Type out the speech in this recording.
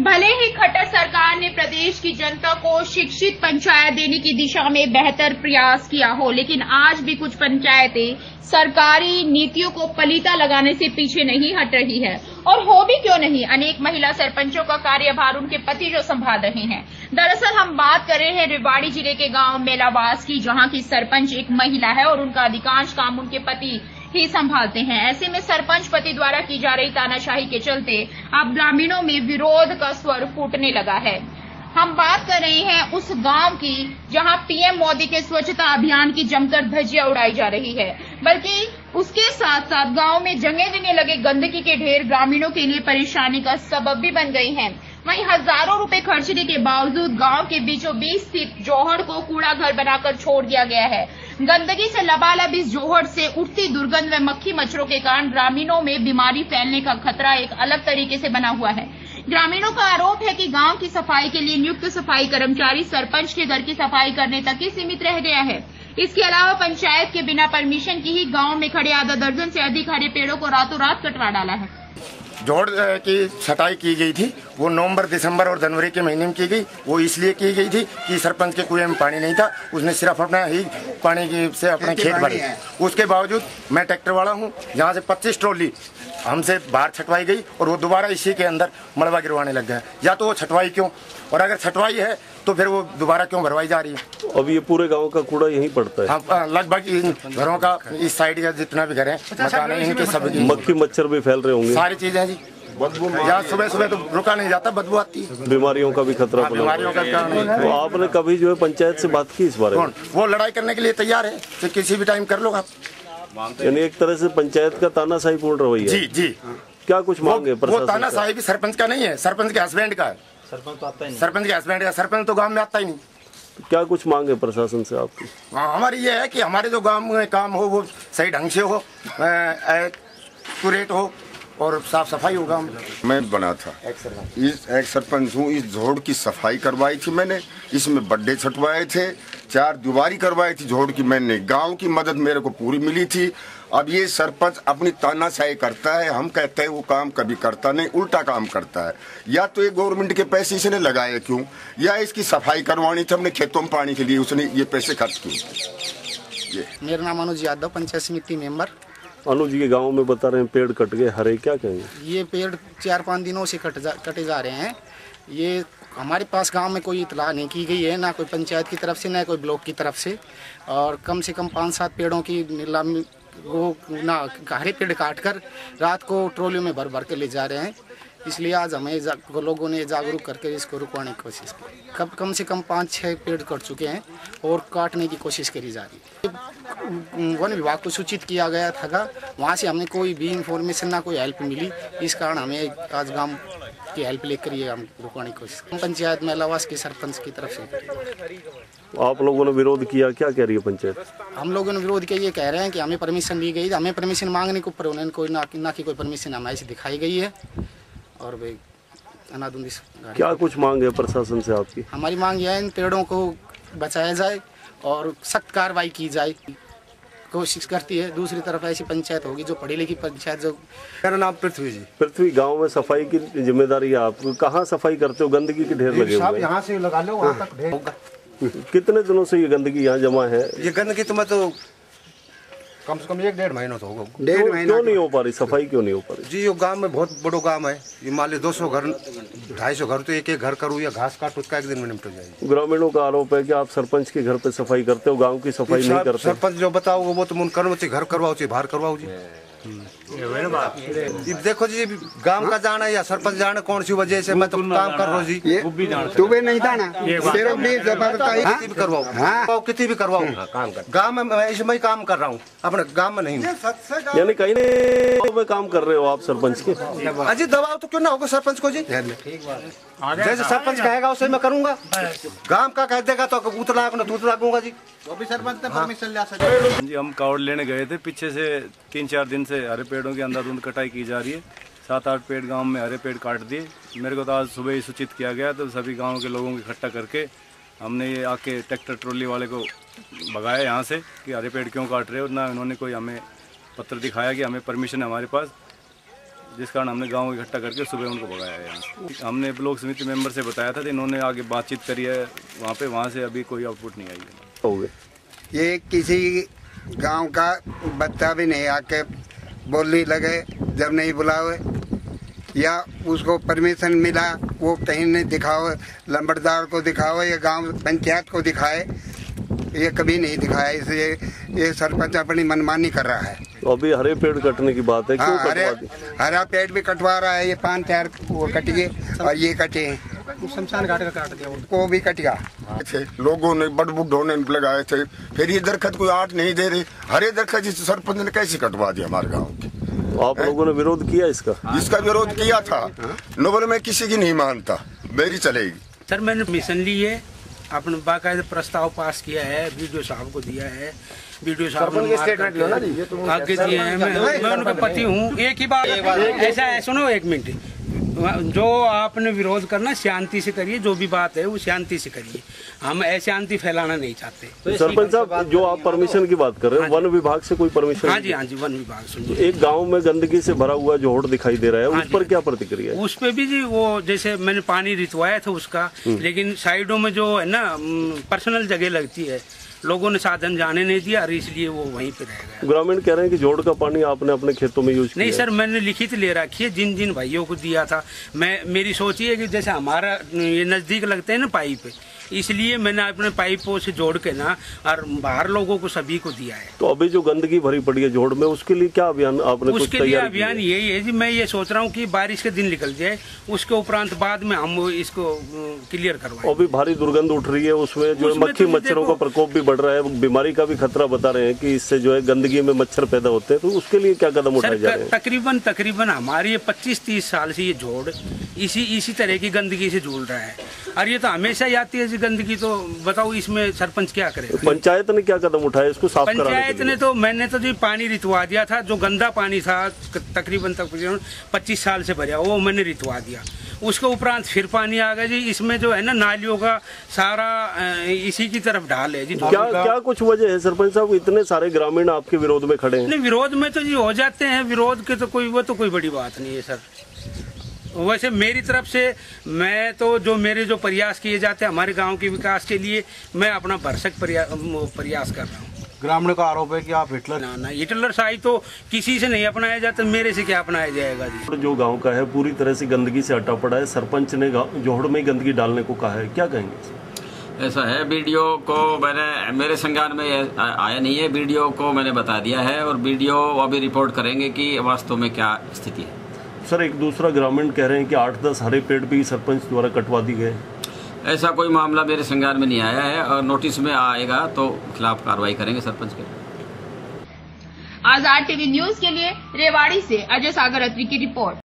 भले ही खट्टर सरकार ने प्रदेश की जनता को शिक्षित पंचायत देने की दिशा में बेहतर प्रयास किया हो, लेकिन आज भी कुछ पंचायतें सरकारी नीतियों को पलीता लगाने से पीछे नहीं हट रही है। और हो भी क्यों नहीं, अनेक महिला सरपंचों का कार्यभार उनके पति जो संभाल रहे हैं। दरअसल हम बात कर रहे हैं रेवाड़ी जिले के गांव मेलावास की, जहां की सरपंच एक महिला है और उनका अधिकांश काम उनके पति ही संभालते हैं। ऐसे में सरपंच पति द्वारा की जा रही तानाशाही के चलते अब ग्रामीणों में विरोध का स्वर फूटने लगा है। हम बात कर रहे हैं उस गांव की जहां पीएम मोदी के स्वच्छता अभियान की जमकर धज्जियां उड़ाई जा रही है, बल्कि उसके साथ साथ गांव में जगह जगह लगे गंदगी के ढेर ग्रामीणों के लिए परेशानी का सबब भी बन गई हैं। वहीं हजारों रुपए खर्चने के बावजूद गांव के बीचों बीच स्थित जोहड़ को कूड़ा घर बनाकर छोड़ दिया गया है। गंदगी से लबालब इस जोहड़ से उठती दुर्गंध व मक्खी मच्छरों के कारण ग्रामीणों में बीमारी फैलने का खतरा एक अलग तरीके से बना हुआ है। ग्रामीणों का आरोप है कि गांव की सफाई के लिए नियुक्त सफाई कर्मचारी सरपंच के घर की सफाई करने तक ही सीमित रह गया है। इसके अलावा पंचायत के बिना परमिशन की ही गांव में खड़े आधा दर्जन से अधिक हरे पेड़ों को रातों रात कटवा डाला है। जोड़ की छटाई की गई थी, वो नवंबर, दिसंबर और जनवरी के महीने में की गई। वो इसलिए की गई थी कि सरपंच के कुएं में पानी नहीं था, उसने सिर्फ अपना ही पानी से अपने खेत भरे। उसके बावजूद मैं ट्रैक्टर वाला हूँ, जहाँ से 25 ट्रॉली हमसे बाहर छटवाई गई और वो दोबारा इसी के अंदर मलबा गिरवाने लग गया। या तो वो छटवाई क्यों, और अगर छटवाई है तो फिर वो दोबारा क्यों भरवाई जा रही है। अब ये पूरे गांव का कूड़ा यहीं पड़ता है। हाँ, लगभग इन घरों का, इस साइड का जितना भी घर है, मकान है, इनके सब मक्खी मच्छर भी फैल रहे होंगे, सारी चीजें जी। बदबू यहाँ सुबह सुबह तो रुका नहीं जाता, बदबू आती है, बीमारियों का भी खतरा बना। बीमारियों का कारण है। तो आपने कभी जो है पंचायत से बात की इस बारे में? वो लड़ाई करने के लिए तैयार है, तो किसी भी टाइम कर लो आप। यानी एक तरह से पंचायत का तानाशाही पूर्ण रवैया। जी जी। क्या कुछ मांगे? वो तानाशाही भी सरपंच का नहीं है, सरपंच के हस्बैंड का है। सरपंच तो आता ही नहीं, सरपंच के हस्बैंड का। सरपंच तो गांव में आता ही नहीं। क्या कुछ मांगे प्रशासन से आपकी? हमारी ये है कि हमारे जो गांव में काम हो वो सही ढंग से हो, एक्यूरेट हो और साफ सफाई होगा। मैं बना था, एक सरपंच हूँ। इस जोड़ की सफाई करवाई थी मैंने, इसमें बड्डे छटवाए थे, 4 दीवारी करवाई थी जोड़ की मैंने। गांव की मदद मेरे को पूरी मिली थी। अब ये सरपंच अपनी तानाशाही करता है, हम कहते हैं वो काम कभी करता नहीं, उल्टा काम करता है। या तो ये गवर्नमेंट के पैसे इसने लगाए क्यों, या इसकी सफाई करवानी थी हमने खेतों में पानी के लिए, उसने ये पैसे खर्च किए। मेरा नाम अनुज यादव, पंचायत समिति मेंबर। अनुज जी के गाँव में बता रहे हैं पेड़ कट गए, हरे, क्या कहेंगे? ये पेड़ 4-5 दिनों से कटे जा रहे हैं। ये हमारे पास गांव में कोई इतला नहीं की गई है, ना कोई पंचायत की तरफ से, ना कोई ब्लॉक की तरफ से। और कम से कम 5-7 पेड़ों की नीलामी, वो ना हरे पेड़ काट कर रात को ट्रॉलियों में भर भर के ले जा रहे हैं। इसलिए आज हमें लोगों ने जागरूक करके इसको रुकवाने की कोशिश की। कम से कम 5-6 पेड़ कट चुके हैं और काटने की कोशिश करी जा रही है। वन विभाग को सूचित किया गया था, वहाँ से हमें कोई भी इंफॉर्मेशन, ना कोई हेल्प मिली। इस कारण हमें आज गांव की हेल्प लेकर ये हम रुकवाने की कोशिश। पंचायत मेलावास के सरपंच की तरफ से आप लोगों ने विरोध किया, क्या कह रही है पंचायत? हम लोगों ने विरोध किया, ये कह रहे हैं कि हमें परमिशन दी गई, हमें परमिशन मांगने के ऊपर उन्होंने कोई ना कि कोई परमिशन हमारे से दिखाई गई है। और भाई अनादुंदी क्या कुछ मांग है प्रशासन से आपकी? हमारी मांग यह है, इन पेड़ों को बचाया जाए और सख्त कार्रवाई की जाए, कोशिश करती है। दूसरी तरफ ऐसी पंचायत होगी जो पढ़ी लिखी पंचायत। जो मेरा नाम पृथ्वी जी। पृथ्वी, गांव में सफाई की जिम्मेदारी है आपको, कहाँ सफाई करते हो? गंदगी के ढेर लगे हुए हैं, यहाँ से लगा लो वहाँ तक ढेर होगा। कितने दिनों से ये गंदगी यहाँ जमा है? ये गंदगी तो मैं तो कम से कम 1-1.5 महीना तो होगा। क्यों नहीं हो पा रही सफाई, क्यों नहीं हो पा रही? जी, ये गांव में बहुत बड़ो गांव है, ये मान ली 200 घर, 250 घर, तो एक घर करूँ या घास काट उसका 1 दिन में निपट जाएगी। ग्रामीणों का आरोप है कि आप सरपंच के घर पे सफाई करते हो, गांव की सफाई नहीं करते। सरपंच जो बताओ वो तो मन करो, घर करवाओ, बाहर करवाओ जी। देखो जी, गांव का जाना या सरपंच जाना, कौन सी वजह से मैं तो काम कर रहा हूँ जी। तू भी नहीं था ना, करवाओ, कितनी भी करवाओ, गाँव में मैं इसमें काम कर रहा हूँ, अपने गाँव में नहीं। यानी कहीं नहीं काम कर रहे हो आप सरपंच के? अजी दबाव तो क्यों ना होगा सरपंच को जी, जैसे सरपंच कहेगा उसे मैं करूँगा। गाँव का कह देगा तो उतला दूंगा जी, वो भी सरपंच ने परमिशन ले सकते। जी, हम कावड़ लेने गए थे, पीछे से 3-4 दिन से हरे पेड़ों की अंधाधुंध कटाई की जा रही है। 7-8 पेड़ गांव में हरे पेड़ काट दिए। मेरे को तो आज सुबह ही सूचित किया गया, तो सभी गांव के लोगों को इकट्ठा करके हमने ये आके ट्रैक्टर ट्रॉली वाले को भगाया यहाँ से कि हरे पेड़ क्यों काट रहे हो। ना उन्होंने कोई हमें पत्र दिखाया कि हमें परमिशन है हमारे पास। जिस कारण हमने गांव इकट्ठा करके सुबह उनको भगाया है यहाँ से। हमने ब्लॉक समिति मेंबर से बताया था, तो इन्होंने आगे बातचीत करी है वहाँ से अभी कोई आउटपुट नहीं आई है। ये किसी गांव का बच्चा भी नहीं आके बोलने लगे जब नहीं बुलावे, या उसको परमिशन मिला वो कहीं नहीं दिखाओ, लंबड़दार को दिखाओ या गांव पंचायत को दिखाए, ये कभी नहीं दिखाया। इसलिए ये सरपंच अपनी मनमानी कर रहा है। तो अभी हरे पेड़ कटने की बात है, क्यों कटवा दी? हरा पेड़ भी कटवा रहा है, ये 5-4 वो कट गए और ये कटे हैं, शमशान घाट का काट दिया वो भी कट गया। लोगों ने बड़ बुड्ढों ने लगाए थे, फिर ये दरख्त कोई आट नहीं दे रहे, हरे दरख्त जिस सरपंच ने कैसे कटवा दिया हमारे गाँव के। आप लोगों ने विरोध किया इसका विरोध किया था, नोबल में किसी की नहीं मानता, मेरी चलेगी। सर मैंने मिशन ली है, अपने बाकायदा प्रस्ताव पास किया है, बीडीओ साहब को दिया है, बीडीओ साहब ने आगे दिए हैं। मैं उनका पति हूँ। एक ही बात ऐसा है, सुनो 1 मिनट, जो आपने विरोध करना शांति से करिए, जो भी बात है वो शांति से करिए, हम अशांति फैलाना नहीं चाहते। तो सरपंच साहब, जो आप परमिशन की बात कर रहे हैं, वन विभाग से कोई परमिशन? हाँ जी वन विभाग। सुनिए, एक गांव में गंदगी से भरा हुआ जोहड़ दिखाई दे रहा है, उस पर क्या प्रतिक्रिया है? उस पे भी जी वो जैसे मैंने पानी रितवाया था उसका, लेकिन साइडों में जो है ना पर्सनल जगह लगती है, लोगों ने साधन जाने नहीं दिया और इसलिए वो वहीं पे रह गया। ग्रामीण कह रहे हैं कि जोड़ का पानी आपने अपने खेतों में यूज किया? नहीं सर, मैंने लिखित ले रखी है, जिन जिन भाइयों को दिया था। मेरी सोच ये है कि जैसे हमारा ये नजदीक लगते हैं ना पाइप, इसलिए मैंने अपने पाइपों से जोड़ के ना और बाहर लोगों को सभी को दिया है। तो अभी जो गंदगी भरी पड़ी है जोड़ में, उसके लिए क्या अभियान आपने? उसके लिए अभियान यही है जी, मैं ये सोच रहा हूँ कि बारिश के दिन निकल जाए, उसके उपरांत बाद में हम इसको क्लियर करवाएं। अभी भारी दुर्गंध उठ रही है, उसमें जो मक्खी मच्छरों का प्रकोप भी बढ़ रहा है, बीमारी का भी खतरा बता रहे हैं कि इससे जो है गंदगी में मच्छर पैदा होते हैं, तो उसके लिए क्या कदम उठाए जा रहे हैं? तकरीबन हमारे ये 25-30 साल से ये जोड़ इसी तरह की गंदगी से झूल रहा है, और ये तो हमेशा ही आती है गंदगी। तो बताओ इसमें सरपंच क्या करे? पंचायत ने क्या कदम उठाया इसको साफ कराने के लिए? पंचायत ने तो, मैंने तो जी पानी रितवा दिया था, जो गंदा पानी था तकरीबन 25 साल से भरा, वो मैंने रितवा दिया। उसके उपरांत फिर पानी आ गया जी। इसमें जो है ना नालियों का सारा इसी की तरफ ढाल है जी। क्या कुछ वजह है सरपंच साहब, इतने सारे ग्रामीण आपके विरोध में खड़े हैं? नहीं, विरोध में तो जी हो जाते हैं, विरोध के तो कोई बड़ी बात नहीं है सर। वैसे मेरी तरफ से मैं तो जो प्रयास किए जाते हैं हमारे गांव के विकास के लिए, मैं अपना भरसक प्रयास कर रहा हूँ। ग्रामीणों का आरोप है कि आप हिटलर ना हिटलर शाही तो किसी से नहीं अपनाया जाता, मेरे से क्या अपनाया जाएगा जी। जो गांव का है पूरी तरह से गंदगी से हटा पड़ा है, सरपंच ने जोहड़ में गंदगी डालने को कहा है, क्या कहेंगे? ऐसा है, वीडियो को मेरे संज्ञान में आया नहीं है, वीडियो को मैंने बता दिया है और वीडियो अभी रिपोर्ट करेंगे कि वास्तव में क्या स्थिति है। सर, एक दूसरा ग्रामीण कह रहे हैं कि 8-10 हरे पेड़ भी सरपंच द्वारा कटवा दी गए। ऐसा कोई मामला मेरे संज्ञान में नहीं आया है, और नोटिस में आएगा तो खिलाफ कार्रवाई करेंगे सरपंच के। आजाद टीवी न्यूज के लिए रेवाड़ी से अजय सागर अत्री की रिपोर्ट।